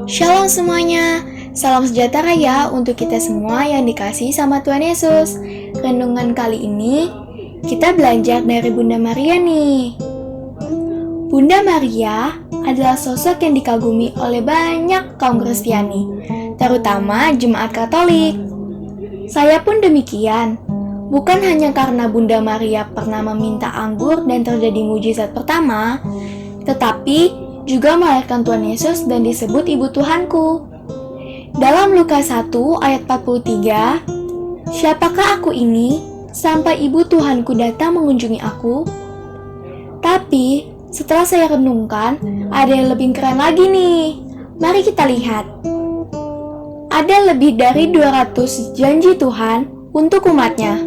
Shalom semuanya, salam sejahtera ya untuk kita semua yang dikasihi sama Tuhan Yesus. Renungan kali ini kita belajar dari Bunda Maria nih. Bunda Maria adalah sosok yang dikagumi oleh banyak kaum Kristiani, terutama jemaat Katolik. Saya pun demikian, bukan hanya karena Bunda Maria pernah meminta anggur dan terjadi mujizat pertama, tetapi juga melahirkan Tuhan Yesus dan disebut Ibu Tuhanku. Dalam Lukas 1 ayat 43, "Siapakah aku ini sampai Ibu Tuhanku datang mengunjungi aku?" Tapi setelah saya renungkan, ada yang lebih keren lagi nih. Mari kita lihat. Ada lebih dari 200 janji Tuhan untuk umatnya.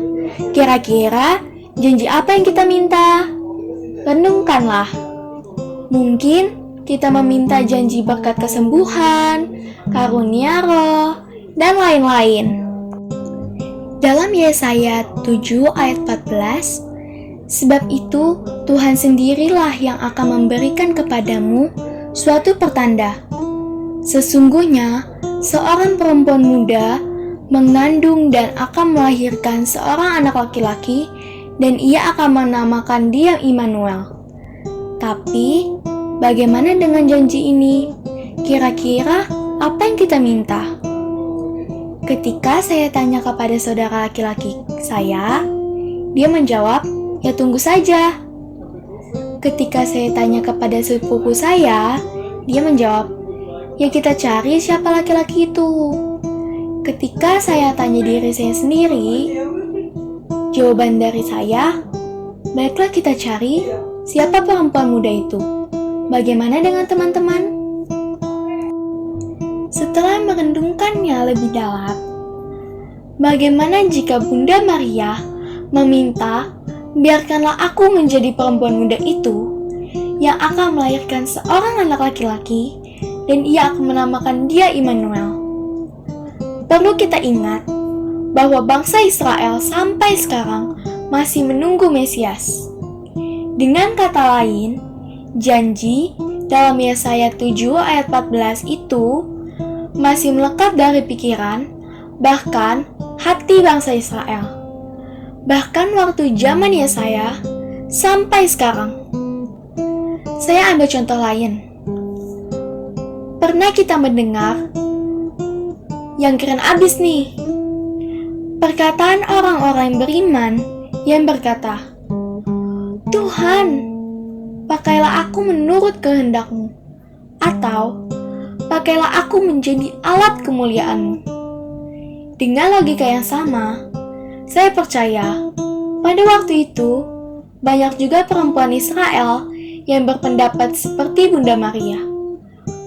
Kira-kira janji apa yang kita minta? Renungkanlah. Mungkin kita meminta janji berkat kesembuhan, karunia roh, dan lain-lain. Dalam Yesaya 7 ayat 14, "Sebab itu Tuhan sendirilah yang akan memberikan kepadamu suatu pertanda. Sesungguhnya seorang perempuan muda mengandung dan akan melahirkan seorang anak laki-laki, dan ia akan menamakan dia Immanuel." Tapi bagaimana dengan janji ini? Kira-kira apa yang kita minta? Ketika saya tanya kepada saudara laki-laki saya, dia menjawab, "Ya tunggu saja." Ketika saya tanya kepada sepupu saya, dia menjawab, "Ya kita cari siapa laki-laki itu." Ketika saya tanya diri saya sendiri, jawaban dari saya, "Baiklah kita cari siapa perempuan muda itu." Bagaimana dengan teman-teman? Setelah merendungkannya lebih dalam, bagaimana jika Bunda Maria meminta, "Biarkanlah aku menjadi perempuan muda itu yang akan melahirkan seorang anak laki-laki, dan ia akan menamakan dia Immanuel." Perlu kita ingat bahwa bangsa Israel sampai sekarang masih menunggu Mesias. Dengan kata lain, janji dalam Yesaya 7 ayat 14 itu masih melekat dari pikiran, bahkan hati bangsa Israel. Bahkan waktu zaman Yesaya sampai sekarang. Saya ambil contoh lain. Pernah kita mendengar yang keren abis nih, perkataan orang-orang yang beriman yang berkata, "Tuhan, pakailah aku menurut kehendak-Mu," atau "Pakailah aku menjadi alat kemuliaan-Mu." Dengan logika yang sama, saya percaya pada waktu itu banyak juga perempuan Israel yang berpendapat seperti Bunda Maria.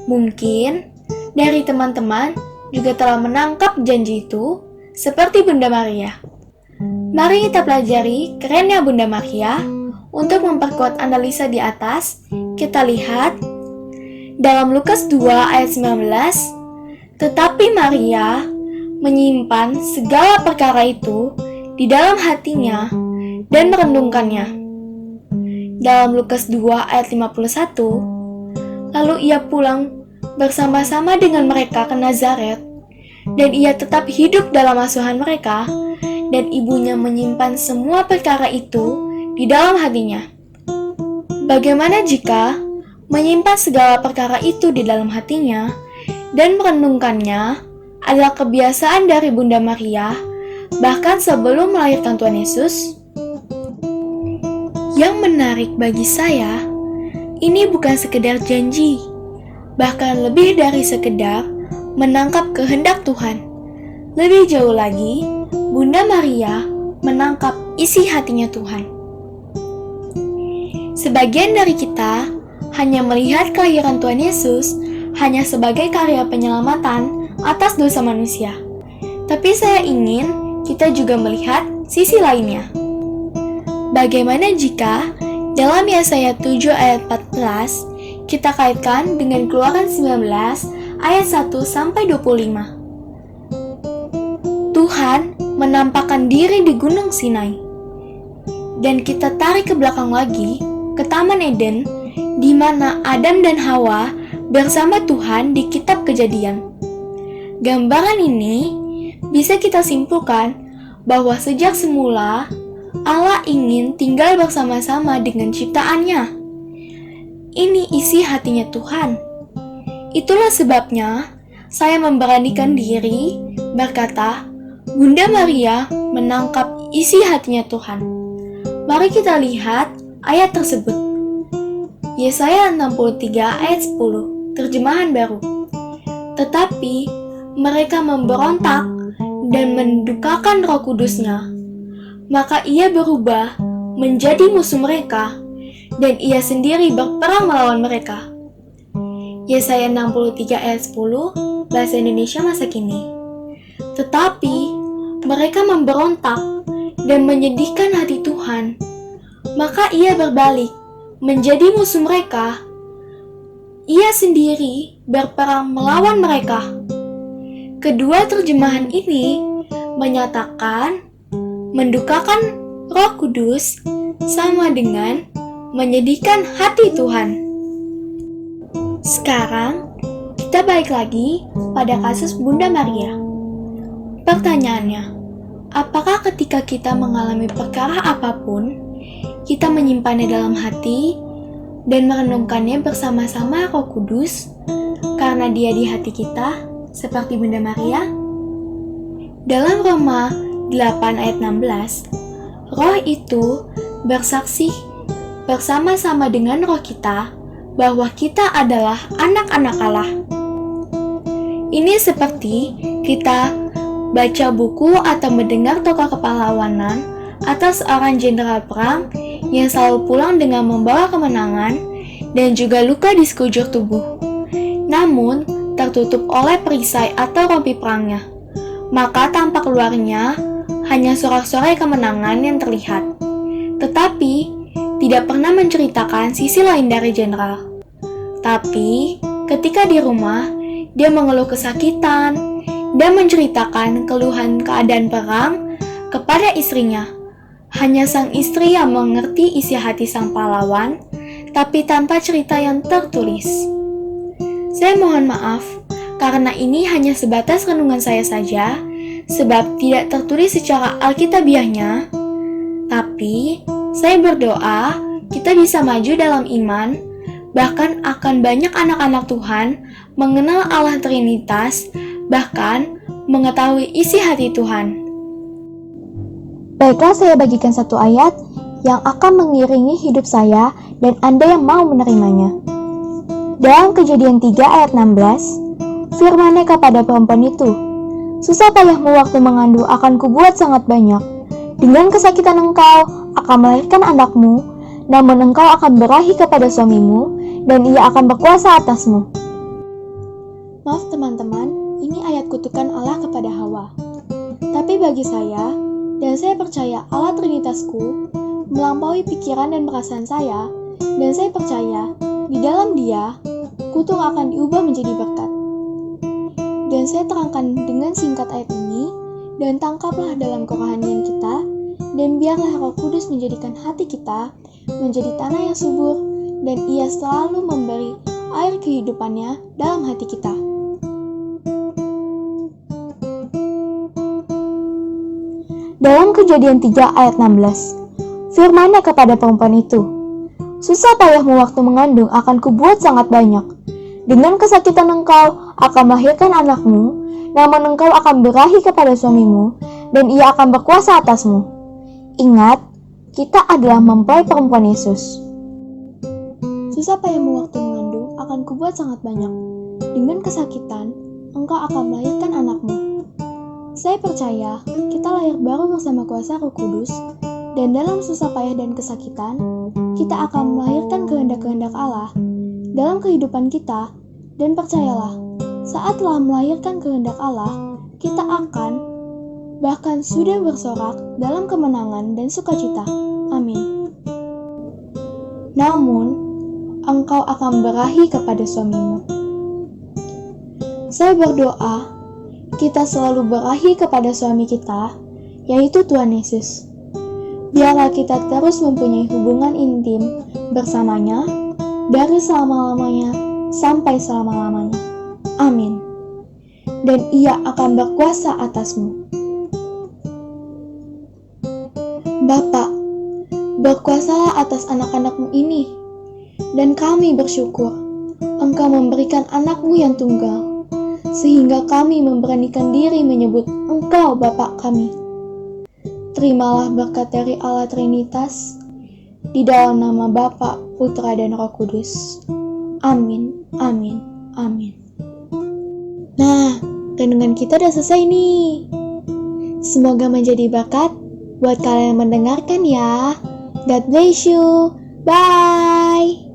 Mungkin dari teman-teman juga telah menangkap janji itu seperti Bunda Maria. Mari kita pelajari kerennya Bunda Maria. Untuk memperkuat analisa di atas, kita lihat dalam Lukas 2 ayat 19, "Tetapi Maria menyimpan segala perkara itu di dalam hatinya dan merenungkannya." Dalam Lukas 2 ayat 51, "Lalu ia pulang bersama-sama dengan mereka ke Nazaret, dan ia tetap hidup dalam asuhan mereka, dan ibunya menyimpan semua perkara itu di dalam hatinya." Bagaimana jika menyimpan segala perkara itu di dalam hatinya dan merenungkannya adalah kebiasaan dari Bunda Maria bahkan sebelum melahirkan Tuhan Yesus? Yang menarik bagi saya, ini bukan sekedar janji, bahkan lebih dari sekedar menangkap kehendak Tuhan. Lebih jauh lagi, Bunda Maria menangkap isi hatinya Tuhan. Sebagian dari kita hanya melihat kelahiran Tuhan Yesus hanya sebagai karya penyelamatan atas dosa manusia. Tapi saya ingin kita juga melihat sisi lainnya. Bagaimana jika dalam Yesaya 7 ayat 14 kita kaitkan dengan Keluaran 19 ayat 1-25. Tuhan menampakkan diri di Gunung Sinai. Dan kita tarik ke belakang lagi ke Taman Eden, di mana Adam dan Hawa bersama Tuhan di kitab Kejadian. Gambaran ini bisa kita simpulkan bahwa sejak semula Allah ingin tinggal bersama-sama dengan ciptaannya. Ini isi hatinya Tuhan. Itulah sebabnya saya memberanikan diri berkata, Bunda Maria menangkap isi hatinya Tuhan. Mari kita lihat ayat tersebut. Yesaya 63 ayat 10, terjemahan baru. Tetapi mereka memberontak dan mendukakan Roh Kudus-Nya. Maka ia berubah menjadi musuh mereka, dan ia sendiri berperang melawan mereka. Yesaya 63 ayat 10, Bahasa Indonesia masa kini. Tetapi mereka memberontak dan menyedihkan hati Tuhan. Maka ia berbalik menjadi musuh mereka. Ia sendiri berperang melawan mereka. Kedua terjemahan ini menyatakan mendukakan Roh Kudus sama dengan menyedihkan hati Tuhan. Sekarang kita balik lagi pada kasus Bunda Maria. Pertanyaannya, apakah ketika kita mengalami perkara apapun, kita menyimpannya dalam hati dan merenungkannya bersama-sama Roh Kudus karena Dia di hati kita, seperti Bunda Maria? Dalam Roma 8 ayat 16, Roh itu bersaksi bersama-sama dengan roh kita bahwa kita adalah anak-anak Allah. Ini seperti kita baca buku atau mendengar tokoh kepahlawanan atau seorang jenderal perang yang selalu pulang dengan membawa kemenangan dan juga luka di sekujur tubuh, namun tertutup oleh perisai atau rompi perangnya. Maka tampak luarnya hanya sorak-sorai kemenangan yang terlihat, tetapi tidak pernah menceritakan sisi lain dari jenderal. Tapi ketika di rumah, dia mengeluh kesakitan dan menceritakan keluhan keadaan perang kepada istrinya. Hanya sang istri yang mengerti isi hati sang pahlawan, tapi tanpa cerita yang tertulis. Saya mohon maaf, karena ini hanya sebatas renungan saya saja, sebab tidak tertulis secara alkitabiahnya. Tapi, saya berdoa kita bisa maju dalam iman, bahkan akan banyak anak-anak Tuhan mengenal Allah Trinitas, bahkan mengetahui isi hati Tuhan. Baiklah, saya bagikan satu ayat yang akan mengiringi hidup saya dan Anda yang mau menerimanya. Dalam Kejadian 3 ayat 16, firman-Nya kepada perempuan itu, susah payahmu waktu mengandung akan kubuat sangat banyak. Dengan kesakitan engkau akan melahirkan anakmu, namun engkau akan berahi kepada suamimu, dan ia akan berkuasa atasmu. Maaf teman-teman, ini ayat kutukan Allah kepada Hawa. Tapi bagi saya, dan saya percaya Allah Trinitasku melampaui pikiran dan perasaan saya, dan saya percaya di dalam Dia, kutuk akan diubah menjadi berkat. Dan saya terangkan dengan singkat ayat ini, dan tangkaplah dalam kerohanian kita, dan biarlah Roh Kudus menjadikan hati kita menjadi tanah yang subur, dan Ia selalu memberi air kehidupannya dalam hati kita. Dalam Kejadian 3 ayat 16, firman-Nya kepada perempuan itu, susah payahmu waktu mengandung akan kubuat sangat banyak. Dengan kesakitan engkau akan melahirkan anakmu, namun engkau akan berahi kepada suamimu, dan ia akan berkuasa atasmu. Ingat, kita adalah mempelai perempuan Yesus. Susah payahmu waktu mengandung akan kubuat sangat banyak. Dengan kesakitan, engkau akan melahirkan anakmu. Saya percaya kita lahir baru bersama kuasa Roh Kudus, dan dalam susah payah dan kesakitan, kita akan melahirkan kehendak-kehendak Allah dalam kehidupan kita, dan percayalah, saat telah melahirkan kehendak Allah, kita akan bahkan sudah bersorak dalam kemenangan dan sukacita. Amin. Namun, engkau akan berahi kepada suamimu. Saya berdoa, kita selalu berahi kepada suami kita, yaitu Tuhan Yesus. Biarlah kita terus mempunyai hubungan intim bersamanya, dari selama-lamanya sampai selama-lamanya. Amin. Dan Ia akan berkuasa atasmu. Bapa, berkuasalah atas anak-anak-Mu ini, dan kami bersyukur Engkau memberikan anak-Mu yang tunggal, sehingga kami memberanikan diri menyebut Engkau Bapa kami. Terimalah berkat dari Allah Trinitas, di dalam nama Bapa, Putra, dan Roh Kudus. Amin, amin, amin. Nah, renungan kita udah selesai nih. Semoga menjadi berkat buat kalian yang mendengarkan ya. God bless you. Bye.